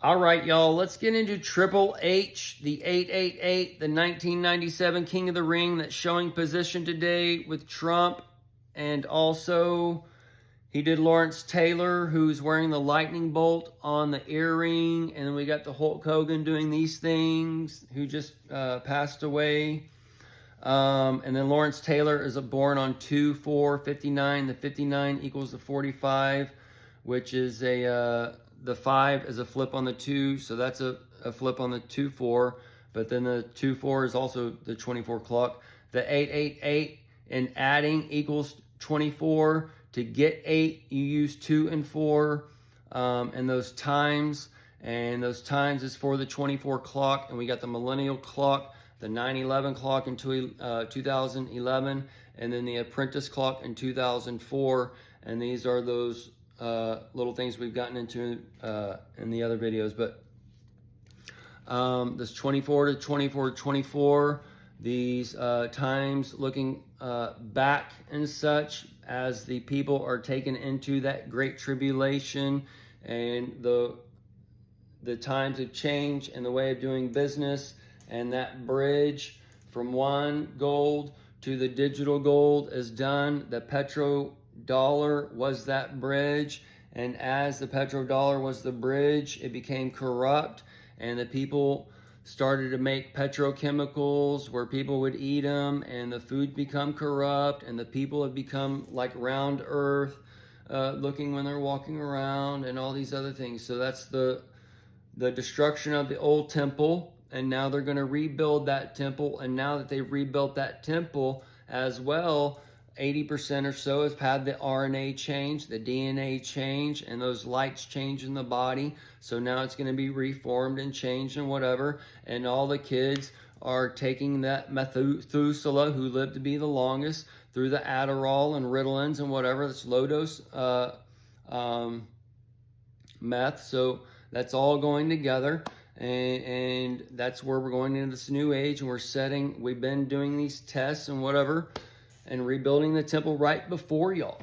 All right, y'all, let's get into Triple H, the 888, the 1997 King of the Ring that's showing position today with Trump. And also, he did Lawrence Taylor, who's wearing the lightning bolt on the earring. And then we got the Hulk Hogan doing these things, who just passed away. And then Lawrence Taylor is born on 2/4/59. The 59 equals the 45, which is the 5 is a flip on the 2, so that's a flip on the 2/4. But then the 2/4 is also the 24 clock. The 888 and adding equals 24. To get 8, you use 2 and 4, and those times is for the 24 clock. And we got the millennial clock, the 9/11 clock in 2011, and then the apprentice clock in 2004. And these are those little things we've gotten into in the other videos. But this 24 to 24 to 24, these times looking back and such as the people are taken into that great tribulation, and the times have changed and the way of doing business, and that bridge from one gold to the digital gold is done. The petrodollar was that bridge, and as the petrodollar was the bridge, it became corrupt, and the people started to make petrochemicals where people would eat them, and the food become corrupt, and the people have become like round earth looking when they're walking around, and all these other things. So that's the destruction of the old temple, and now they're going to rebuild that temple. And now that they've rebuilt that temple as well, 80% or so has had the RNA change, the DNA change, and those lights change in the body. So now it's going to be reformed and changed and whatever. And all the kids are taking that Methuselah, who lived to be the longest, through the Adderall and Ritalins and whatever. That's low dose meth. So that's all going together. And that's where we're going into this new age. And we've been doing these tests and whatever, and rebuilding the temple right before y'all,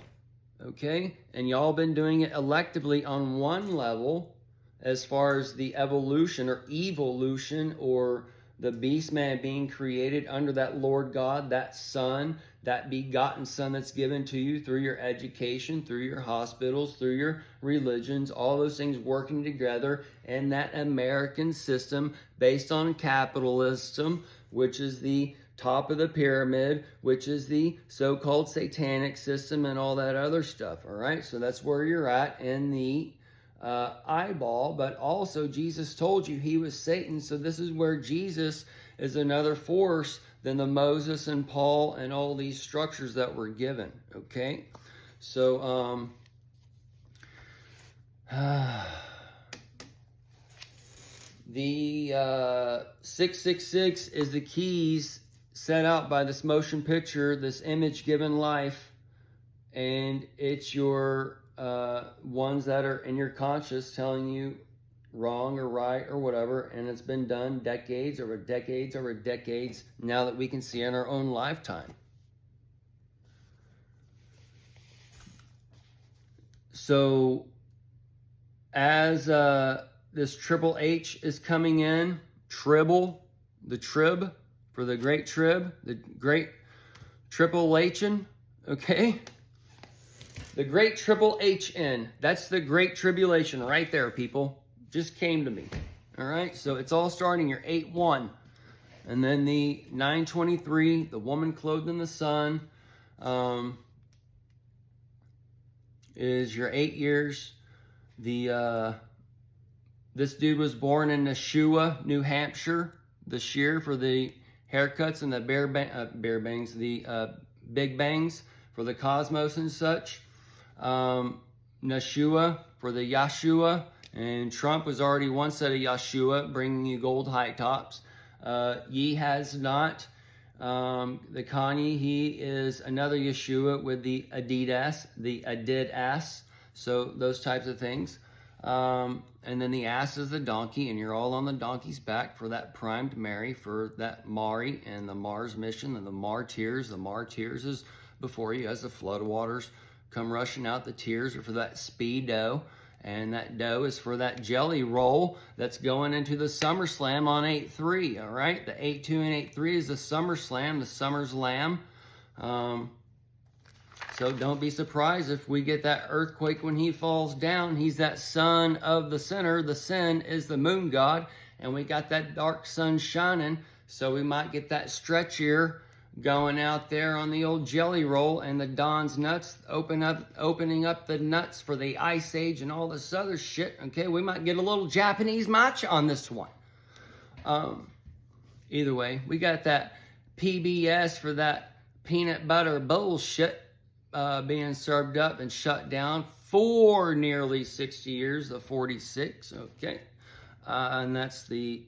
okay? And y'all been doing it electively on one level as far as the evolution or evolution, or the beast man being created under that Lord God, that Son, that begotten Son that's given to you through your education, through your hospitals, through your religions, all those things working together in that American system based on capitalism, which is the top of the pyramid, which is the so-called satanic system and all that other stuff. All right, so that's where you're at in the eyeball. But also Jesus told you he was Satan, so this is where Jesus is another force than the Moses and Paul and all these structures that were given. Okay, so the 666 is the keys set out by this motion picture, this image given life, and it's your ones that are in your conscious telling you wrong or right or whatever, and it's been done decades over decades over decades now that we can see in our own lifetime. So as this Triple H is coming in, the trib, for the great trib, the great Triple H-in, okay? The great Triple H-in, that's the great tribulation right there, people. Just came to me, all right? So it's all starting your 8-1. And then the 923, the woman clothed in the sun, is your 8 years. This dude was born in Nashua, New Hampshire. The shear for the haircuts and the big bangs for the cosmos and such. Nashua for the Yahshua, and Trump was already one set of Yahshua, bringing you gold high tops. Ye has not. The Kanye, he is another Yeshua with the Adidas, so those types of things. And then the ass is the donkey, and you're all on the donkey's back for that primed Mary, for that Mari and the Mars mission, and the Martyrs. The Martyrs is before you as the flood waters come rushing out. The tears are for that speedo, And that dough is for that jelly roll that's going into the SummerSlam on 8/3, all right? The 8/2 and 8/3 is the SummerSlam, the Summer's Lamb. So don't be surprised if we get that earthquake when he falls down. He's that son of the sinner. The sin is the moon god, and we got that dark sun shining, so we might get that stretch here going out there on the old jelly roll, and the Don's nuts opening up the nuts for the Ice Age and all this other shit. Okay, we might get a little Japanese matcha on this one. Either way, we got that PBS for that peanut butter bullshit being served up and shut down for nearly 60 years, the 46, okay? And that's the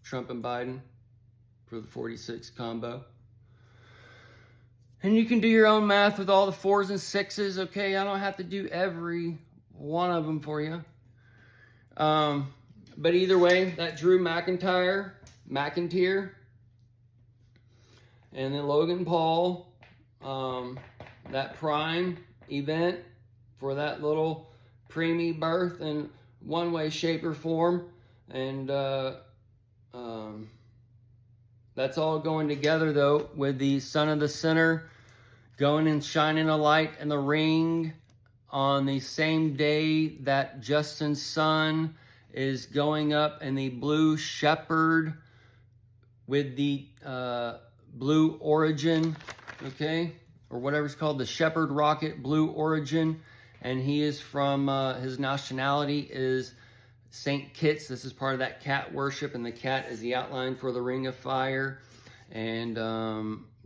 Trump and Biden for the 46 combo. And you can do your own math with all the 4s and 6s, okay? I don't have to do every one of them for you. But either way, that Drew McIntyre, and then Logan Paul, that Prime event for that little preemie birth in one way, shape, or form. And that's all going together, though, with the Son of the Sinner going and shining a light in the ring on the same day that Justin's son is going up in the Blue Shepherd with the Blue Origin, okay, or whatever it's called, the Shepherd Rocket Blue Origin, and he is from, his nationality is St. Kitts. This is part of that cat worship, and the cat is the outline for the Ring of Fire, and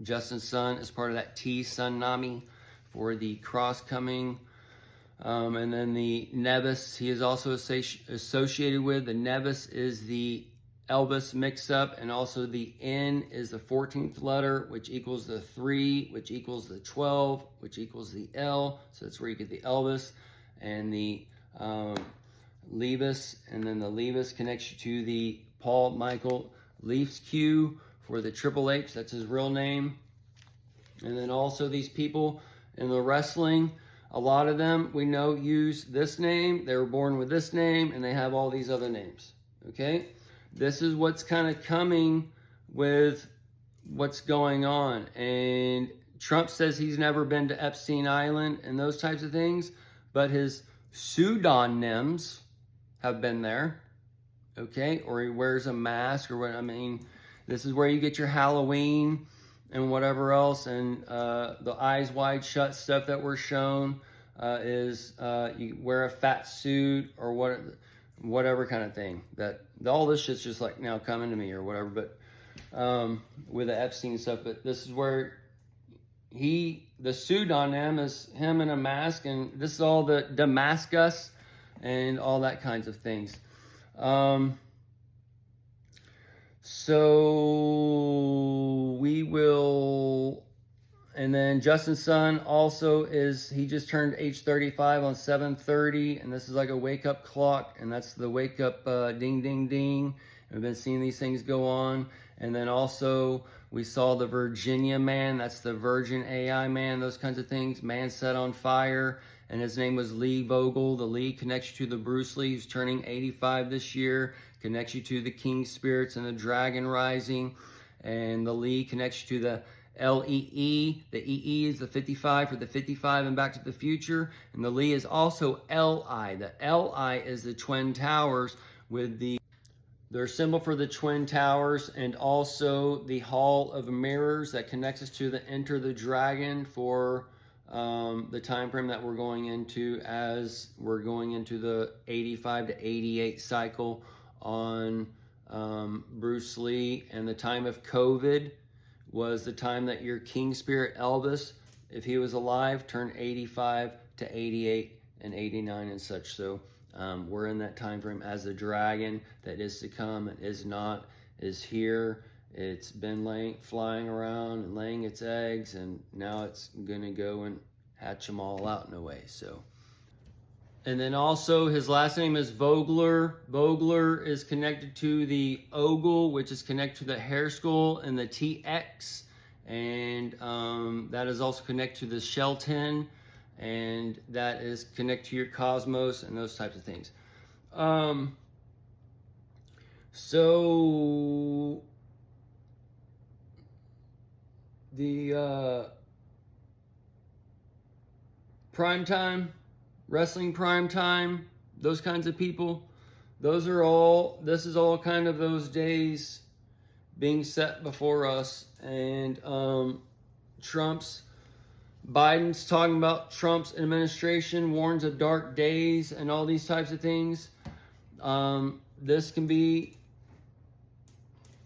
Justin's son is part of that Sun Nami for the cross coming, and then the Nevis he is also associated with. The Nevis is the Elvis mix-up, and also the N is the 14th letter, which equals the 3, which equals the 12, which equals the L, so that's where you get the Elvis, and the Levis, and then the Levis connects you to the Paul Michael Leafs Q for the Triple H, that's his real name. And then also these people in the wrestling, a lot of them we know use this name, they were born with this name, and they have all these other names, okay? This is what's kind of coming with what's going on. And Trump says he's never been to Epstein Island and those types of things, but his pseudonyms have been there, okay? Or he wears a mask or what, I mean, this is where you get your Halloween and whatever else, and the eyes wide shut stuff that we're shown is you wear a fat suit or whatever kind of thing. That all this shit's just like now coming to me or whatever, but with the Epstein stuff. But this is where the pseudonym is him in a mask, and this is all the Damascus and all that kinds of things. So we will, and then Justin's son also he just turned age 35 on 7/30, and this is like a wake-up clock, and that's the wake-up ding, ding, ding. We've been seeing these things go on. And then also we saw the Virginia man, that's the Virgin AI man, those kinds of things. Man set on fire, and his name was Lee Vogel. The Lee connects you to the Bruce Lee, who's turning 85 this year, connects you to the King Spirits and the Dragon Rising, and the Lee connects you to the LEE. The EE is the 55 for the 55 and Back to the Future, and the Lee is also LI. The LI is the Twin Towers with their symbol for the Twin Towers, and also the Hall of Mirrors that connects us to the Enter the Dragon for the time frame that we're going into, as we're going into the 85 to 88 cycle on Bruce Lee. And the time of COVID was the time that your King Spirit Elvis, if he was alive, turned 85 to 88 and 89 and such. So we're in that time frame as the dragon that is to come and is not, is here. It's been flying around and laying its eggs, and now it's gonna go and hatch them all out in a way. So, and then also his last name is Vogler. Vogler is connected to the Ogle, which is connected to the hair skull and the TX, and that is also connected to the Shelton and that is connect to your cosmos and those types of things. So the prime time, wrestling prime time, those kinds of people, this is all kind of those days being set before us. And Biden's talking about Trump's administration warns of dark days and all these types of things. This can be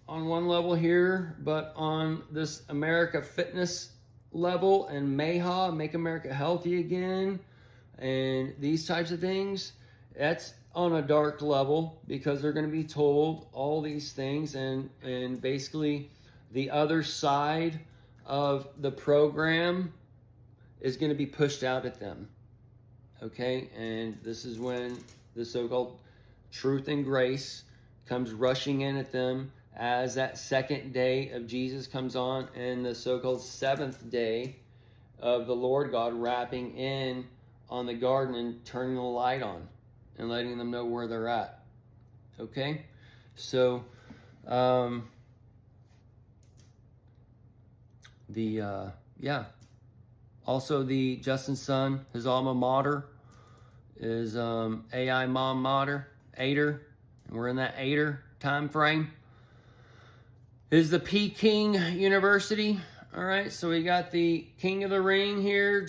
on one level here, but on this America fitness level and MAHA, Make America Healthy Again, and these types of things, that's on a dark level, because they're going to be told all these things, and basically the other side of the program is going to be pushed out at them. Okay, and this is when the so-called truth and grace comes rushing in at them as that second day of Jesus comes on, and the so-called seventh day of the Lord God wrapping in on the garden and turning the light on and letting them know where they're at. Okay, so also the Justin's son, his alma mater is AI Mom Mater, Ader, and we're in that Ader time frame. Is the Peking University. All right, so we got the King of the Ring here,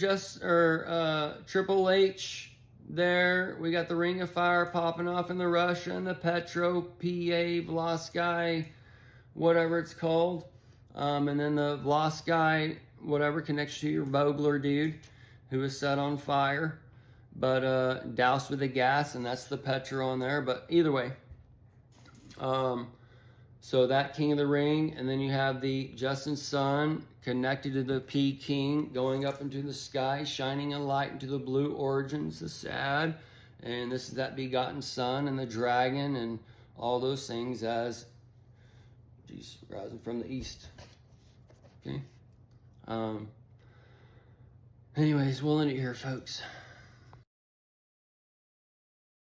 Triple H there. We got the Ring of Fire popping off in the Russia and the Petro, PA, Vlasky, whatever it's called. And then the Vlasky, whatever, connects to your Vogler dude who was set on fire, but doused with the gas, and that's the Petro on there. But either way, so that King of the Ring, and then you have the Justin's son connected to the Peking, going up into the sky, shining a light into the blue origins, the sad, and this is that begotten son and the dragon and all those things as Jesus rising from the east. Okay. Anyways, we'll end it here, folks.